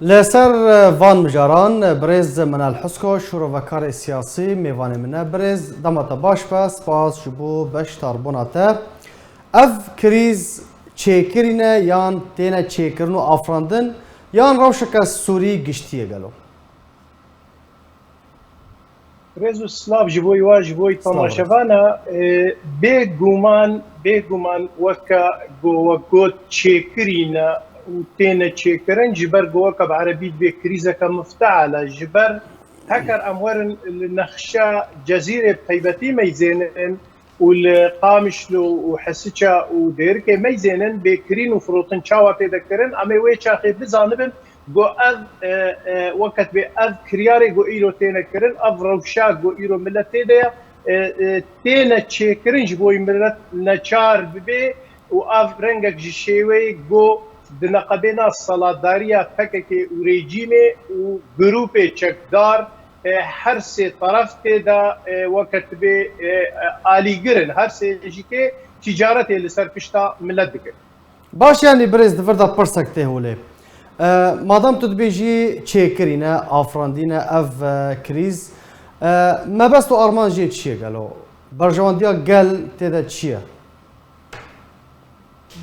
لسر وان مجاران برز من الحسكو شروع سیاسی میوان من برز دمت باش پس باز جبو بش تاربوناته اف کریز چیکرینه یان تینه چیکرنو آفراندن یان روشک سوری گشتیه گلو رزو سلاف جبوی و جبوی تماشاوانا بگومان وکا گوت چیکرینه و تينا تشيكرن جبر جوكا بعربي بكريزة كمفتعلة جبر هكر أمورن نخشى جزيرة بطيبتي ميزينن والقامشلو وحسيتشا وديركي ميزينن بكرين وفروتن شاوا تذكرن أما ويتشا خي بزانبن جو أذ وقت بأذ كرياري جو إيرو تينا كرن أذ روشا جو إيرو ملت تيدا تينا تشيكرن جبوي ملت نشار ببي وأذ رنجك جشيوي جو دنقبنا الصلادارية فككي وريجيمي وجروبي تشكدار هر سي طرف تدا وقت بي آلي جرن هر سي جيكي تجارتي اللي سر بشتا ملت بكر باش يعني بريز دفردا برسك تهولي مادام تدبيجي تشيكرينا افراندينا اف كريز ما بس تو ارمان جي تشي قالوا برجوانديا قال تدا تشي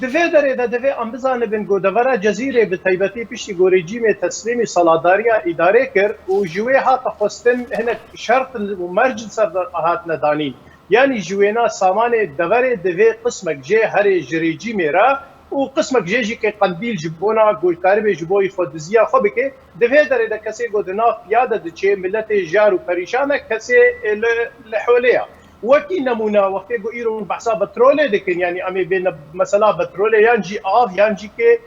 دفه داره دفه ام بزانه بن گو دورا جزیره به تایبتی پیشی گو رژیم تسلیمی سالاداریا اداره کر و جوی ها تخستن هناك شرط و مرج سر هات ندانین یعنی جوینا سامان دوره دفه قسمك جه هر رژیم را و قسمك جه که قندیل جبونا گو کارب جبوی خودزیا خو بکه دفه داره د کسی گو دنا پیاده د چه ملت جار و پریشانه کسی لحولیا وكي نمونا وقت جو إيران بحسا بترولي لكن يعني أمي بين مثلا بترولي ينجي ينجي كي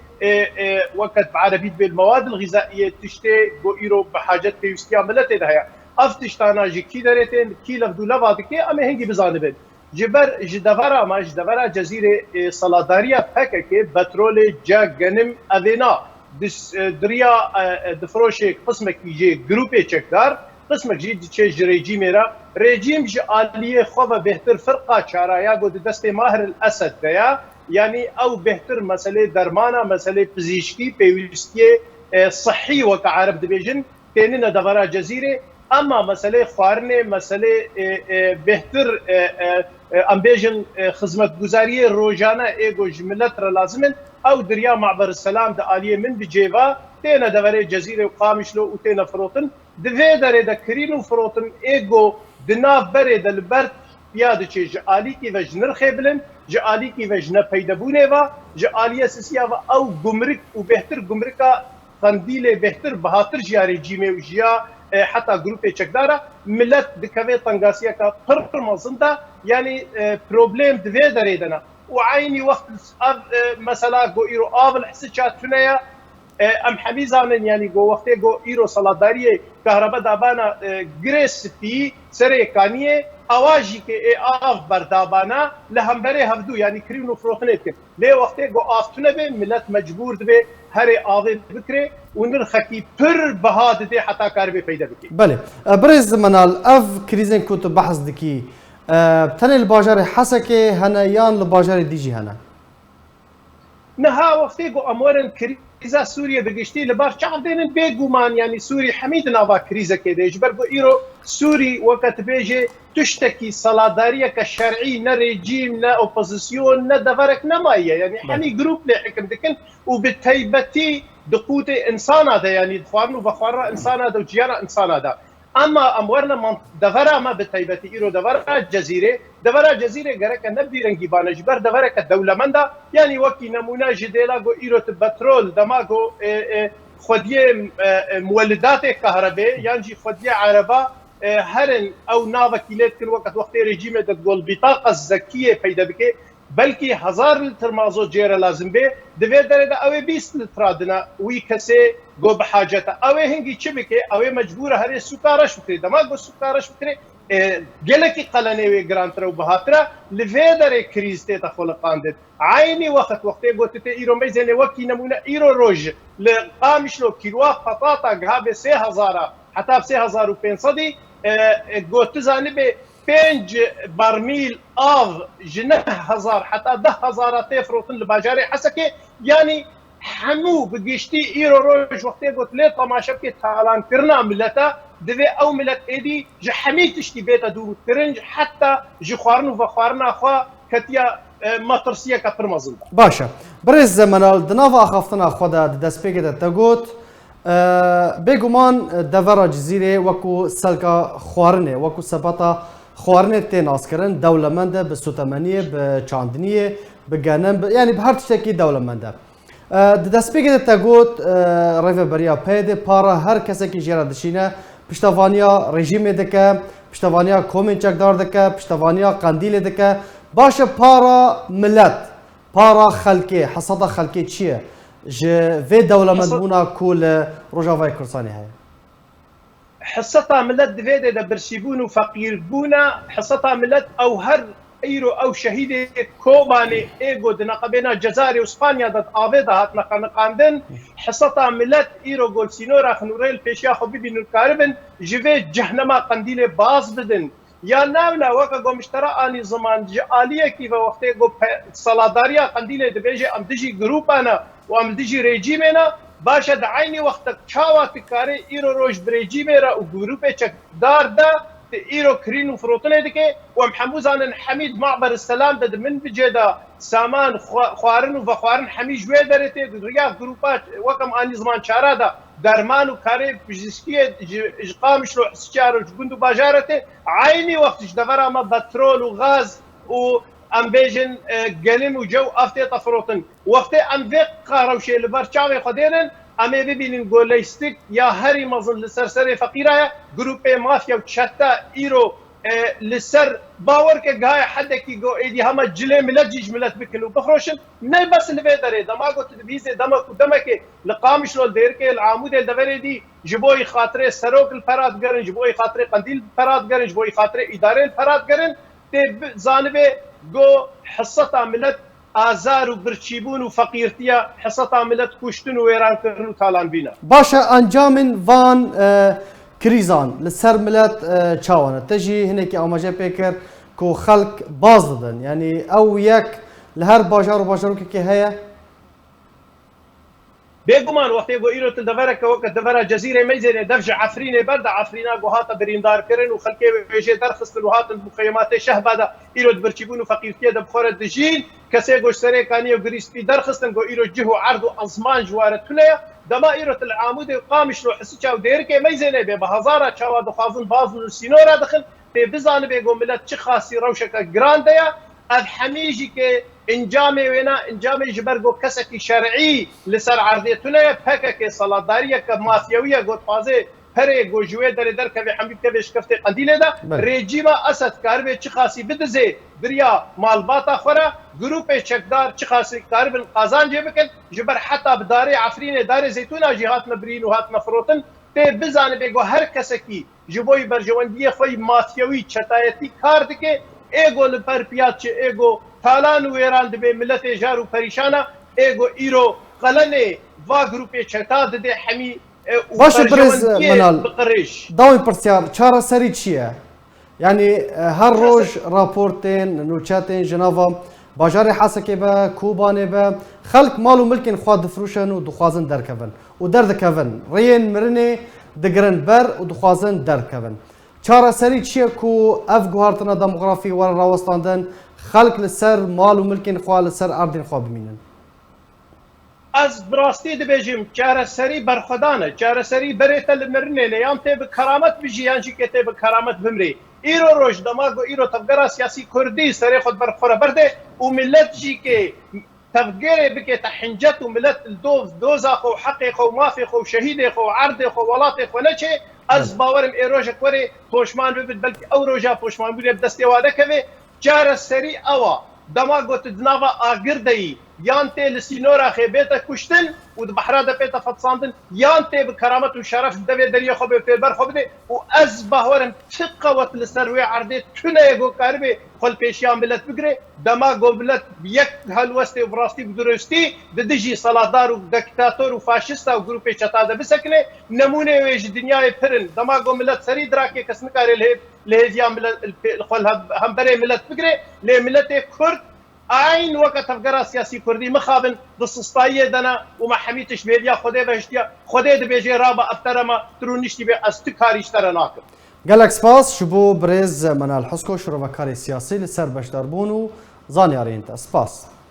وقت بعربيت بالمواد الغذائية تشتي جو إيران بحاجات بيوستيا ملتي ده أفتشتانا جي كي دريتين كي لفدو لفاتكي أمي هنجي بزانبين جبر جدفرا ما جدفرا جزيرة صلاداريا بحكي بترولي جا جنم أذينا دريا دفروشي قسمك يجي جروبي تشكدار قسمك جديد تشي ريجيم ريجيم جاليه خوفه بهتر فرقه شرايا قد دست ماهر الاسد ديا يعني او بهتر مساله درمانه مساله فيزيشكي بيوستي صحي وكعرب دبيجن تنين دبرا جزيره اما مساله خوارنه مساله بهتر امبيجن خدمت گزاريه روجانه ايجو جملت لازمن او دريا معبر السلام د اليه من بجيفا تينا دبري جزيره وقامشلو وتينا فروتن دفه داره دا کرینو فروتن ایگو دناف بره دل برد پیاده چه جعالی کی و جنر خیبلن جعالی کی و جنر پیدبونه و جعالی اساسیه و او گمرک و بهتر گمرکا قندیل بهتر بهاتر جیاری جیمه و جیا حتی گروپ چکداره ملت دکوه تنگاسیه که پر مازنده یعنی پروبلم دفه داره دنا و عینی وقت مثلا گو ایرو آول حسی چاتونه ام حميزان يعني جو وقت جو ايرو صلاداريه كهرباء دابانا جريسبي سريكانيه اواجي كي اف بردابانا لهمبري هفدو يعني كرينو فروخنيت لي وقت جو افتنا به ملت مجبور به هر اواي بكري ونرخكي بر بهاد دي حتى كاربي فايده بكي بله برز منال اف كريزن كنت بحث دكي تن الباجار حسكي هنا يان الباجار ديجي هنا نها وقت جو امورن كري إذا سوريا بقشتي لبار شعبين بيجومان يعني سوري حميد نافا كريزة كده يجبر إيرو سوري وقت بيجي تشتكي صلادارية كشرعي نا ريجيم نا أوبوزيسيون نا دفرك نماية يعني حمي جروب لحكم دكن وبالتيبتي دقوتي إنسان هذا يعني دفارنو بفارة إنسان هذا وجيانا إنسان هذا أما أمورنا من دفرة ما بالتيبتي إيرو دفرة جزيرة جرك نبدي رنجيبانا جبر دفرة كدولة مندا يعني وكي نمونا جديلا جو إيرو تبترول دماغو خديه مولدات كهرباء يعني خديه عربة هرن أو نافا كيلات كل وقت رجيمة تقول بطاقة الذكية بيدا بكي بلكي 1000 لتر مازوت جيرا لازم به دفير درجة أوي 20 لتر دنا وي كسي جو بحاجته أوي هنجي تشبكي أوي مجبورة هري سكارش بكري دماغ سكارش بكري جلكي قلني وجرانترا وبهاترا لفيدر كريز تدخل قاندد عيني وقت جو تتي إيرو ميزاني وكي نمونا إيرو روج لقامش لو كيلوا بطاطا جهاب 3000 حتى ب 3500 جو تزاني به 5 برميل آف جنه هزار حتى 10,000 تفروتن لباجاري حسكي يعني همو بگشتی ایرو روش وقتی گوت لی تماشا که تالان کرنا ملتا دوی او ملت ایدی جه همی تشتی بیتا دورو کرنج حتی جه خوارنو و خوارنا خواه کتیا مطرسیه که پرمازن باشه برز منال دناو آخافتنا خدا دستپیگه تگوت بگومان دورا جزیره وکو سلکا خوارنه وکو سباتا خوارنه تی ناس کرن دولمنده به سوتمنیه به چاندنیه به گنم یعنی به هر تشتکی دولمنده دستپیگه تگوت ریو بریا پیده پارا هر کسی که جیرا دشینه پشتوانیا رژیم دکه پشتوانیا کومین چکدار دکه پشتوانیا قندیل دکه باشه پارا ملت پارا خلکی حصاد خلکی چیه جه في دولة مدبونة كل رجاوي كرساني هاي حصتها ملت دفيدة دا برسيبون وفقير بونا حصتها ملت او هر ايرو او شهيد كوباني ايغو دنا قبينا جزائر واسبانيا دات آبيدا هاتنا قاندن حصتها ملت ايرو قول سينورا خنوريل بيشيا خو بيبي نركاربن جوي جهنما قنديل باز بدن یا نامنا وقت گو مشترا آنی زمان جعالیه کی و وقتی گو سالاداریا قندیل دبیجه ام دیجی گروپانا و ام دیجی رژیمنا باشه د عینی وقت چاوات کاری ایرو روش برژیمرا و گروپ چک دار دا ایرو کرین و فروتنه دکه و محمودان حمید معبر السلام د من بجدا سامان خوارن و خوارن حمی جوی درته دریا گروپات وکم آنی زمان چارا دا درمان و کاری پزشکی اقامش رو حسچار و جگند و باجارته عینی وقتش دفر اما بترول و غاز و ام بیجن گلم و جو افته تفروتن وقتی ام وق قاروشه لبر چاوی خدینن اما ببینین گولیستیک یا هری مزن لسرسر فقیره گروپ مافیا و چتا ایرو لسر باور که گای حد کی گو ایدی همه جله ملت جیج ملت بکنو بخروشن نه بس لبه داره دما گوت بیزه دما که لقامش رو دیر که العامود الدوره دی جبوی خاطر سروک الفراد گرن جبوی خاطر قندیل الفراد گرن جبوی خاطر اداره الفراد گرن ته زانبه گو حصتا ملت آزار و برچیبون و فقیرتیا حصتا ملت کشتن و ویران کردن و تالان بینا باشه انجام وان كريزان لسر ملت چاوانه تجي هناك اماجه بيكر كو خلق باز ددن يعني او يك لهر باجار وباجارو كي هيا بيغمان وقت يقول ايرو تدفرك وقت دفر جزيره ميزه دفج عفرينه برد عفرينا غوهات بريندار كرن وخلكي بيجي درخص الوهات المخيمات شهبدا ايرو دبرچيبون فقيرتيه دبخوره دجين كسي غوش سري كاني وغريسبي درخصن غو ايرو جهو عرض ازمان جوارتنيا دما ايرو العامود قامش رو حسچاو ديركي ميزه به هزاره چاوا دخازن باز سينورا دخل بزان بيغو ملت چي خاصي روشك جرانديا اف حميجي كي انجامي وينا انجامي جبرغو كسكي شرعي لسر عرضيتنا بكك صلاداريه كمافيويه غوت فازي هري گو جوي در كبي حميد كبي شكفتي قنديله دا ريجيما اسد كاربي چي خاصي بدزي دريا مالباتا خورا جروب چكدار چي خاصي كاربن قازان جيبكن جبر حتى بداري عفرين داري زيتونه جهات مبرين وهات مفروتن تي بزان بيغو هر كسكي جبوي برجوانديه خوي مافيوي چتايتي كاردكي ايغو لپرپيات ايغو تالان ويران دبي ملت جارو پريشانا ايغو ايرو قلنه وا گروپ چتا ددي حمي باشه برز منال داوي برسيار چارا سري چيه يعني هر روج راپورتين نوچاتين جناوا باجار حاسكي با كوباني با خلق مالو ملكن خواد فروشن ودخوازن دركفن ودردكفن رين مرني دگرن بر ودخوازن دركفن چارا سري چيه كو اف گوهارتنا دموغرافي ورا راوستاندن خلق لسر مالو ملكن خواه لسر اردين خواه بمينن از براستی دبیجیم چاره سری برخدانه چاره سری بریت المرنه لیام ته به کرامت بجی یانجی که ته به کرامت بمری ایرو روش دماغو ایرو تفگرا سیاسی کردی سری خود برخوره برده و ملت جی که تفگیره بکه تحنجت و ملت دوزا خو حقی خو مافی خو شهید خو عرض خو ولات خو نچه از باورم ایروژ کوری پوشمان ببید بلکه او روژا پوشمان بید دستی واده کوي چاره سری اوا دماغو تدناوا آگردهی یان ته لسینورا خیبته کشتن و د بحرا د پیته فتصاندن یان ته به کرامت و شرف د دریا خو به پیبر خو بده و از بهورم تقوت لسروي عرضه تونه گو کربه خل پیشیان ملت بگره دما گو ملت یک هلوسته براستی بدرستی د دجی سالادار و دکتاتور و فاشیست او گروپ چتا د بسکنه نمونه ویج دنیای پرن دما گو ملت سری دراکه کسن کار له لهجیا ملت خل هم بره ملت بگره له ملت کرد عین وەکە تەفگەرا سیاسی کوردی مخابن دەسوستاییە دەنا و مەحەمیتش بێدیا خودێ بەشتیا خودێ دەبێژێ ڕابە ئەفتەرەمە درونیشتی بێ ئەست کاریشتەرە ناکرد. گەلک سپاس ji bo birêz Menal Husko şorovekارê siyasî li ser beşdarbûn û zanyariyên te. Spas.